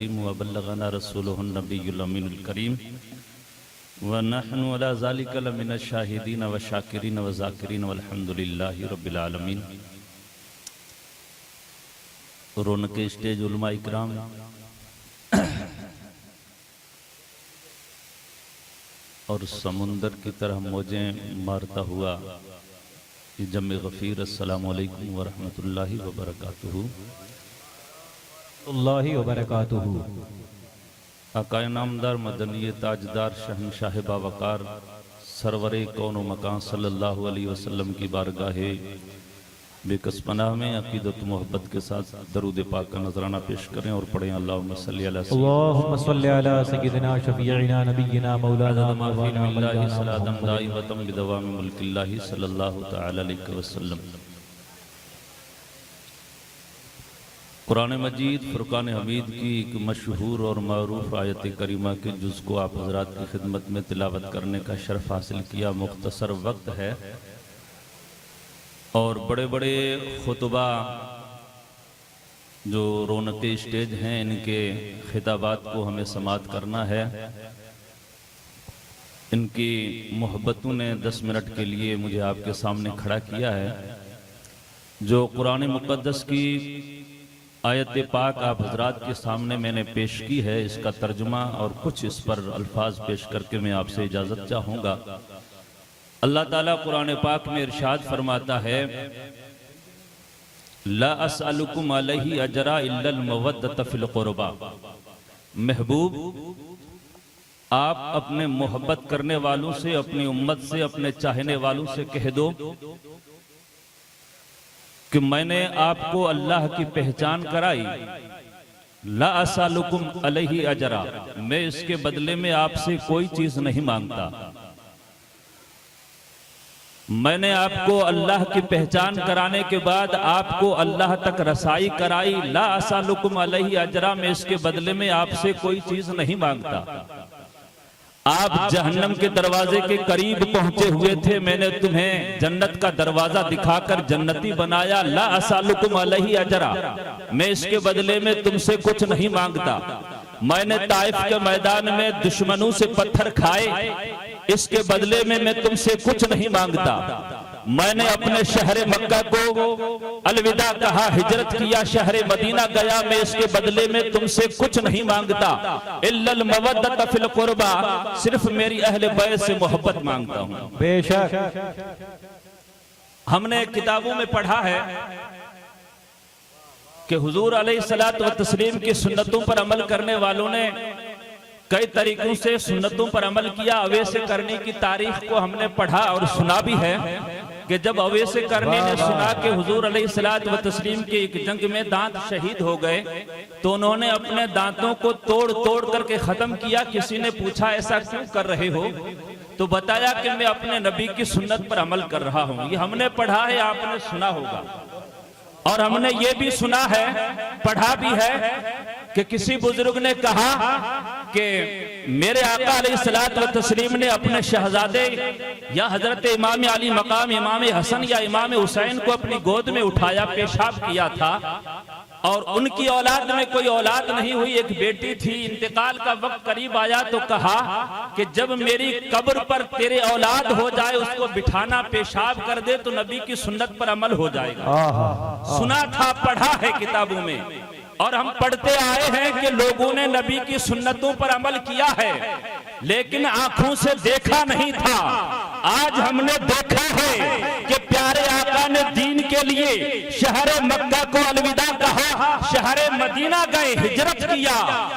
वबल्लगना रसूलुहुन नबियुल अमीनुल करीम व नहनु अला ज़ालिका लमिनश शाहिदीन व शाकिरीन व ज़ाकिरीन वल्हम्दुलिल्लाहि रब्बिल आलमीन। रौनक स्टेज उलमा इकराम, और समुंदर की तरह मौजें मारता हुआ जम गफ़ीर, अस्सलामु अलैकुम व रहमतुल्लाहि व बरकातुहू। आकाए नामदार मदनी ताजदार शहंशाह बावकार सरवरे कौन व मकान सल्लल्लाहु अलैहि वसल्लम की बारगाहे बेकसपनाह में अकीदत मोहब्बत के साथ दरूद पाक का नजराना पेश करें और पढ़ें अल्लाहुम्मा सल्ली अला सय्यिदिना शफीइना नबिय्यिना मौलाना मुहम्मद सलातम दाइमतम बिदवाम मुल्किल्लाहि सल्लल्लाहु तआला अलैहि वसल्लम। कुरान मजीद फुरकान हमीद की एक मशहूर और मरूफ आयत करीमा के जुज़ को आप हज़रात की खिदमत में तिलावत करने का शर्फ हासिल किया। मुख्तसर वक्त है और बड़े बड़े खुतबा जो रौनक स्टेज हैं इनके खिताबात को हमें समाअत करना है। इनकी मोहब्बतों ने 10 मिनट के लिए मुझे आपके सामने खड़ा किया है। जो कुरान मुक़द्दस की आयत पाक आप हजरात के सामने मैंने पेश की है, इसका तर्जुमा और कुछ इस पर अल्फाज पेश करके मैं आपसे इजाज़त चाहूँगा। अल्लाह ताला कुरान पाक में इरशाद फरमाता है, ला अस्अलुकुम अलैहि अजरा इल्लल मवद्दत फिल क़ुरबा। महबूब, आप अपने मोहब्बत करने वालों से, अपनी उम्मत से, अपने चाहने वालों से कह दो कि मैंने आपको अल्लाह की पहचान कराई। ला अस्अलुकुम अलैहि अजरा, मैं इसके बदले में आपसे कोई चीज नहीं मांगता। मैंने आपको अल्लाह की पहचान कराने के बाद आपको अल्लाह तक रसाई कराई। ला अस्अलुकुम अलैहि अजरा, मैं इसके बदले में आपसे कोई चीज नहीं मांगता। आप जहन्नम के दरवाजे के करीब पहुंचे हुए थे, मैंने तुम्हें जन्नत का दरवाजा दिखाकर जन्नती बनाया। ला अस्अलुकुम अलैहि अजरा, मैं इसके बदले में तुमसे कुछ नहीं मांगता। मैंने ताइफ के मैदान में दुश्मनों से पत्थर खाए, इसके बदले में मैं तुमसे कुछ नहीं मांगता। मैंने अपने शहर मक्का को अलविदा कहा, हिजरत किया, शहर मदीना गया, मैं इसके बदले में तुमसे कुछ नहीं मांगता। इल्लल मवद्दत फिल क़ुरबा, सिर्फ मेरी अहले बैत से मोहब्बत मांगता हूँ। बेशक हमने किताबों में पढ़ा है कि हुजूर अलैहिस्सलातु व तस्लीम की सुन्नतों पर अमल करने वालों ने कई तरीकों से सुन्नतों पर अमल किया। अवैसे करनी की तारीख को हमने पढ़ा और सुना भी है कि जब अवैसे करनी ने सुना कि हुजूर अलैहिस्सलातु व तस्लीम के एक जंग में दांत शहीद हो गए तो उन्होंने अपने दांतों को तोड़ तोड़ करके खत्म किया। किसी ने पूछा ऐसा क्यों कर रहे हो, तो बताया कि मैं अपने नबी की सुन्नत पर अमल कर रहा हूँ। ये हमने पढ़ा है, आपने सुना होगा। और हमने ये भी सुना है, पढ़ा भी है कि किसी बुजुर्ग ने कहा कि मेरे आका अलैहिस्सलातु व तस्लीम ने अपने शहजादे या हजरत इमाम अली मकाम इमाम हसन या इमाम हुसैन को अपनी गोद में उठाया, पेशाब किया था और उनकी औलाद में कोई औलाद नहीं हुई, एक बेटी थी। इंतकाल का वक्त करीब आया तो कहा कि जब मेरी कब्र पर तेरे औलाद हो जाए उसको बिठाना, पेशाब कर दे तो नबी की सुन्नत पर अमल हो जाएगा। सुना था, पढ़ा है किताबों में, और हम पढ़ते आए हैं कि लोगों ने नबी की सुन्नतों पर अमल किया है लेकिन आंखों से देखा नहीं था। आज हमने देखा है कि प्यारे आका ने दीन के लिए शहर मक्का को अलविदा कहा, शहर मदीना गए, हिजरत किया।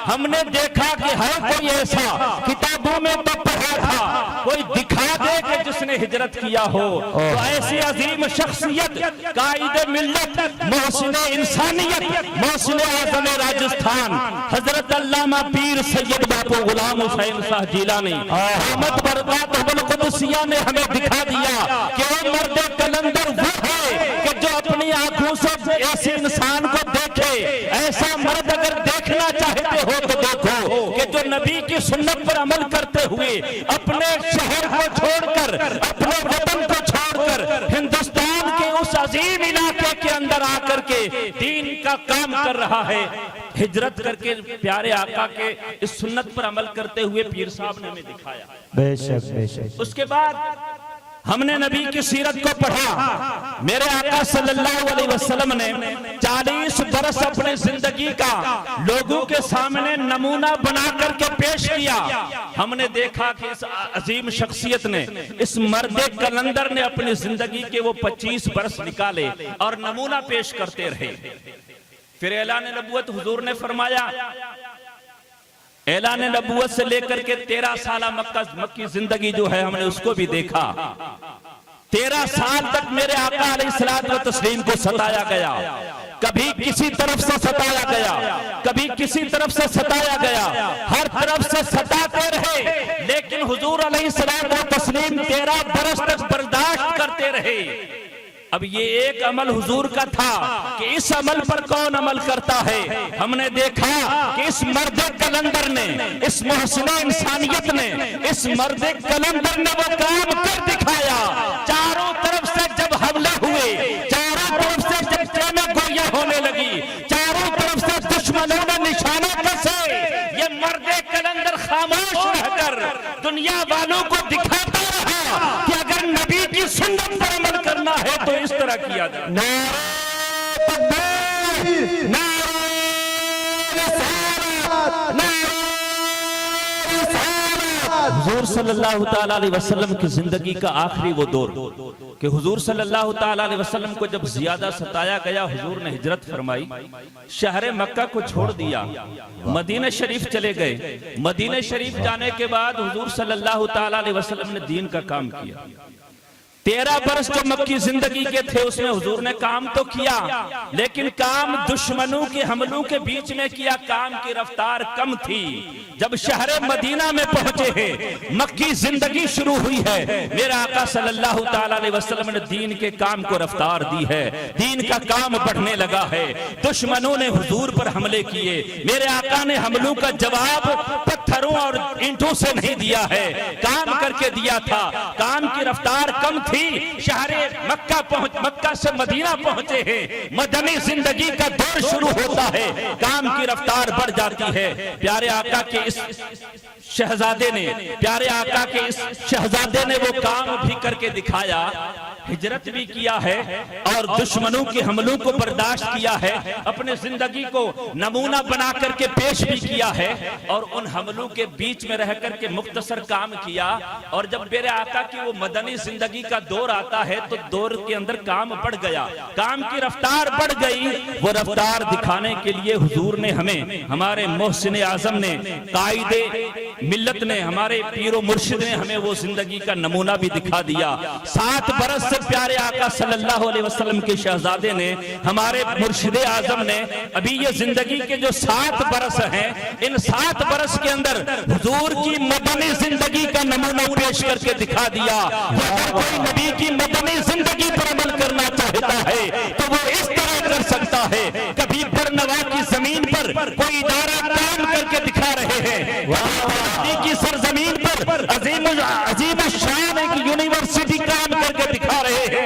हमने देखा कि है कोई ऐसा, किताबों में तो पढ़ा था, कोई दिखा दे कि जिसने हिजरत किया हो। तो ऐसी अजीम शख्सियत, कायदे मिल्लत, मोहसिन इंसानियत, मोहसिन आज़म राजस्थान हजरत अल्लामा पीर सैयद बापू गुलाम हुसैन शाह जिलानी अहमद बरकातुहुल कुदसिया ने हमें दिखा दिया कि वो मर्द कलंदर वो है कि जो अपनी आंखों से ऐसे इंसान को देखे। ऐसा मर्द अगर देखना चाहते हो तो देखो कि जो नबी की सुन्नत पर अमल करते हुए अपने शहर को छोड़कर, अपने वतन को छोड़कर हिंदुस्तान के उस अजीम इलाके के अंदर आ करके दीन का काम कर रहा है, हिजरत करके प्यारे आका के इस सुन्नत पर अमल करते हुए पीर साहब ने हमें दिखाया। बेशक बेशक। उसके बाद हमने नबी की सीरत को पढ़ा। मेरे आका सल्लल्लाहु अलैहि वसल्लम ने 40 बरस अपने जिंदगी का लोगों के सामने नमूना बना करके पेश किया। हमने देखा कि इस अजीम शख्सियत ने, इस मर्दे कलंदर ने अपनी जिंदगी के वो 25 बरस निकाले और नमूना पेश करते रहे। फिर ऐलान नबूवत हुजूर ने फरमाया, ऐलान नबूवत से लेकर के 13 साल मक्की जिंदगी जो है हमने उसको भी देखा। 13 साल तक मेरे आका अलैहिस्सलातु व तस्लीम को सताया गया, कभी किसी तरफ से सताया गया, कभी किसी तरफ से सताया गया, हर तरफ से सताते रहे, लेकिन हुजूर अलैहिस्सलातु व तस्लीम 13 बरस तक बर्दाश्त करते रहे। अब ये एक अमल हुजूर का था कि इस अमल पर कौन अमल करता है। हमने देखा कि इस मर्द कलंदर ने, इस मोहसिने इंसानियत ने, इस मर्द कलंदर ने वो काम कर दिखाया। चारों तरफ से जब हमले हुए, चारों तरफ से जब चैना गोलियां होने लगी, चारों तरफ से दुश्मनों ने निशाने कसे, ये मर्द कलंदर खामोश रहकर दुनिया वालों को दिखाता रहा कि अगर नबी की सुन्नत पर अमल करना है तो इस तरह किया जाए। नारे तकबीर, नारे रिसालत, नारे रिसालत। हुजूर सल्लल्लाहु ताला अलैहि वसल्लम की जिंदगी का आखिरी वो दौर कि हुजूर सल्लल्लाहु ताला अलैहि वसल्लम को जब ज्यादा सताया गया, हुजूर ने हिजरत फरमाई, शहर मक्का को छोड़ दिया, मदीना शरीफ चले गए। मदीना शरीफ जाने के बाद हुजूर सल्लल्लाहु ताला अलैहि वसल्लम ने दीन का काम किया। 13 बरस जो मक्की जिंदगी के थे उसमें हुजूर ने काम तो किया, लेकिन काम दुश्मनों के हमलों के बीच में किया। काम की रफ्तार कम थी। जब शहर मदीना में पहुंचे हैं, मक्की जिंदगी शुरू हुई है, मेरा आका सल्लल्लाहु ताला अलैहि वसल्लम ने दीन के काम को रफ्तार दी है, दीन का काम बढ़ने लगा है। दुश्मनों ने हुजूर पर हमले किए, मेरे आका ने हमलों का जवाब पत्थरों और ईंटों से नहीं दिया है, काम करके दिया था। काम की रफ्तार कम थी। शहर मक्का से मदीना पहुंचे हैं, मदनी जिंदगी का दौर शुरू होता है, काम की रफ्तार बढ़ जाती है। प्यारे आका के इस शहजादे ने, प्यारे आका के इस शहजादे ने वो काम भी करके दिखाया, हिजरत भी किया है और दुश्मनों के हमलों को बर्दाश्त किया है, अपने जिंदगी को नमूना बना करके पेश भी किया है और उन हमलों के बीच में रह करके मुख्तसर काम किया। और जब मेरे आका की वो मदनी जिंदगी का दौर आता है तो दौर के अंदर काम बढ़ गया, काम की रफ्तार बढ़ गई। वो रफ्तार दिखाने के लिए हुजूर ने हमें, हमारे मोहसिन आजम ने, कायदे मिल्लत ने, हमारे पीरो मुर्शिद ने हमें वो जिंदगी का नमूना भी दिखा दिया। 7 बरस से प्यारे आका सल्लल्लाहु अलैहि वसल्लम के शहजादे ने, हमारे मुर्शिद आजम ने, अभी ये जिंदगी के जो 7 बरस हैं, इन 7 बरस के अंदर हुजूर की मदनी जिंदगी का नमूना पेश करके दिखा दिया। अगर कोई नबी की मदनी जिंदगी पर अमल करना चाहता है तो वो इस तरह कर सकता है। कभी बरनवा की जमीन पर कोई इदारा काम करके दिखा रहे हैं, वहां की सरजमीन पर अजीम शान एक यूनिवर्सिटी काम करके दिखा रहे हैं।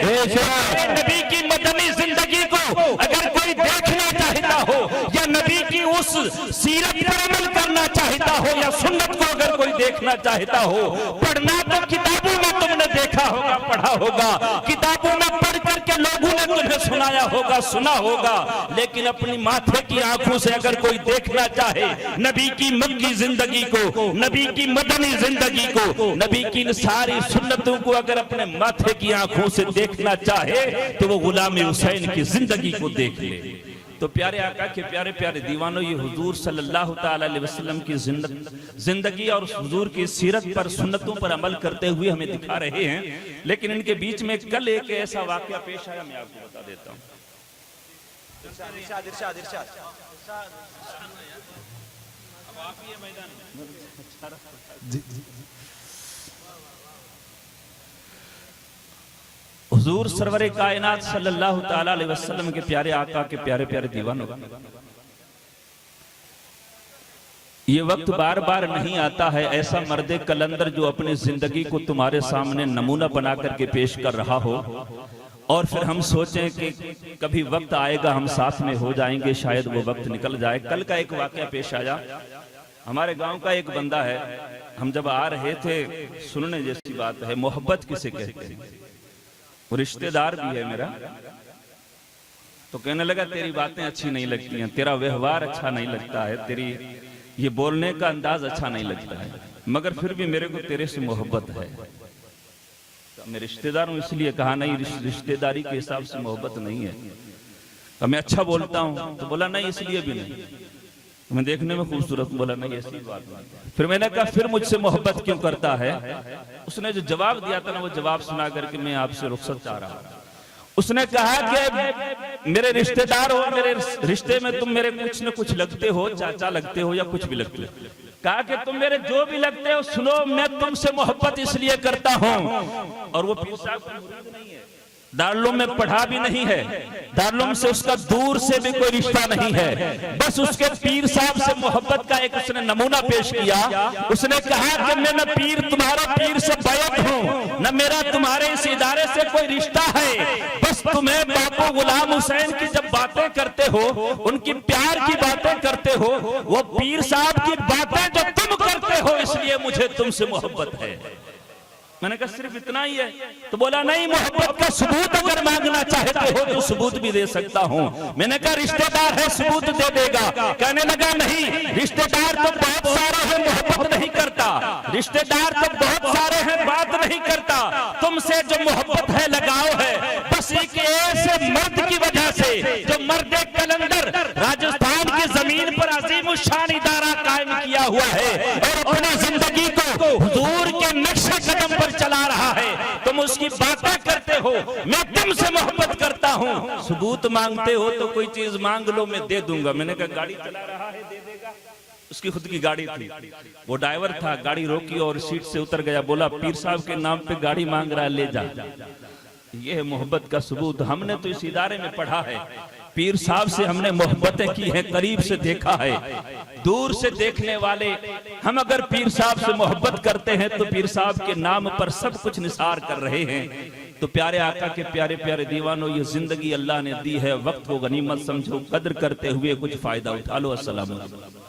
नबी की मदनी जिंदगी को अगर कोई देखना चाहता हो या नबी की उस सीरत पर अमल करना चाहता हो या सुन्नत को अगर कोई देखना चाहता हो, पढ़ना तो किताबों में तुमने देखा होगा, पढ़ा होगा, किताबों में पढ़ करके लोगों ने तुम्हें सुनाया होगा, सुना होगा, लेकिन अपनी माथे की आंखों से अगर कोई देखना चाहे नबी की मक्की जिंदगी को, नबी की मदनी जिंदगी को, नबी की इन सारी सुन्नतों को अगर अपने माथे की आंखों से देखना चाहे तो वो गुलाम हुसैन की जिंदगी को देख ले। तो प्यारे आका के प्यारे प्यारे दीवानों, ये हुजूर सल्लल्लाहु ताला अलैहि वसल्लम की जिंदगी और हुजूर की सीरत पर, सुन्नतों पर अमल करते हुए हमें दिखा रहे हैं। लेकिन इनके बीच में कल एक ऐसा वाकया पेश आया, मैं आपको बता देता हूँ। हुजूर सरवरे कायनात सल्लल्लाहु ताला अलैहि वसल्लम के प्यारे आका के प्यारे प्यारे दीवानों, ये वक्त बार बार नहीं आता है ऐसा मर्दे कलंदर जो अपनी जिंदगी को तुम्हारे सामने नमूना बना करके पेश कर रहा हो और फिर हम सोचें कि कभी वक्त आएगा हम साथ में हो जाएंगे, शायद वो वक्त निकल जाए। कल का एक वाकया पेश आया, हमारे गांव का एक बंदा है, हम जब आ रहे थे, सुनने जैसी बात है, मोहब्बत किसे कहते हैं, वो रिश्तेदार भी है मेरा, तो कहने लगा तेरी बातें अच्छी नहीं लगती हैं, तेरा व्यवहार अच्छा नहीं लगता है, तेरी ये बोलने का अंदाज अच्छा नहीं लगता है, मगर फिर भी मेरे को तेरे से मोहब्बत है। तो मैं रिश्तेदार हूं इसलिए कहा, नहीं रिश्तेदारी के हिसाब से मोहब्बत नहीं है। अब मैं अच्छा बोलता हूं तो बोला नहीं इसलिए भी नहीं, मैं देखने में खूबसूरत, बोला नहीं ऐसी बात नहीं। फिर मैंने कहा फिर मुझसे मोहब्बत क्यों करता है? उसने जो जवाब दिया था ना, वो जवाब सुना करके मैं आपसे रुखसत चाह रहा हूं। उसने कहा कि मेरे रिश्तेदार हो, मेरे रिश्ते में तुम मेरे कुछ न कुछ लगते हो, चाचा लगते हो या कुछ भी लगते हो। कहा कि तुम मेरे जो भी लगते हो, सुनो मैं तुमसे मोहब्बत इसलिए करता हूं, और वो पीर साहब का मुरीद नहीं है, दारुल्लूम में पढ़ा भी नहीं है, दारुल्लूम से उसका दूर से भी कोई रिश्ता नहीं है, बस उसके पीर साहब से मोहब्बत का एक उसने नमूना पेश किया। उसने कहा कि मैं न पीर तुम्हारा पीर से बैक हूं, न मेरा तुम्हारे इस इदारे से कोई रिश्ता है, बस तुम्हें बापू गुलाम हुसैन की जब बातें करते हो, उनकी प्यार की बातें करते हो, वो पीर साहब की बातें जो तुम करते हो, इसलिए मुझे तुमसे मोहब्बत है। मैंने कहा सिर्फ इतना ही है? तो बोला नहीं, मोहब्बत का सबूत अगर मांगना चाहते हो तो सबूत भी दे सकता हूं। मैंने कहा रिश्तेदार है, सबूत दे देगा? कहने लगा नहीं, रिश्तेदार तो बहुत सारे हैं, मोहब्बत नहीं करता, रिश्तेदार तो बहुत सारे हैं, बात नहीं करता, तुमसे जो मोहब्बत है, लगाव है, बस एक ऐसे मर्द की वजह से जो मर्द कलंदर राजस्थान की जमीन पर अजीम शान इदारा कायम किया हुआ है और अपनी जिंदगी को हुजूर के नक्शे कदम पर चला रहा है, तुम उसकी बातें करते हो, मैं तुमसे मोहब्बत करता हूं, सबूत मांगते हो तो कोई चीज मांग लो, मैं दे दूंगा। मैंने कहा गाड़ी चला रहा है, दे देगा? उसकी खुद की गाड़ी थी, वो ड्राइवर था, गाड़ी रोकी और सीट से उतर गया, बोला पीर साहब के नाम पे गाड़ी मांग रहा है, ले जा। ये है मोहब्बत का सबूत। हमने तो इस इदारे में पढ़ा है, पीर साहब से हमने मोहब्बतें की हैं, करीब से देखा है, दूर से देखने वाले हम अगर पीर साहब से मोहब्बत करते हैं तो पीर साहब के नाम पर सब कुछ निसार कर रहे हैं। तो प्यारे आका के प्यारे प्यारे दीवानों, ये जिंदगी अल्लाह ने दी है, वक्त को गनीमत समझो, कद्र करते हुए कुछ फायदा उठा लो। अस्सलाम वालेकुम।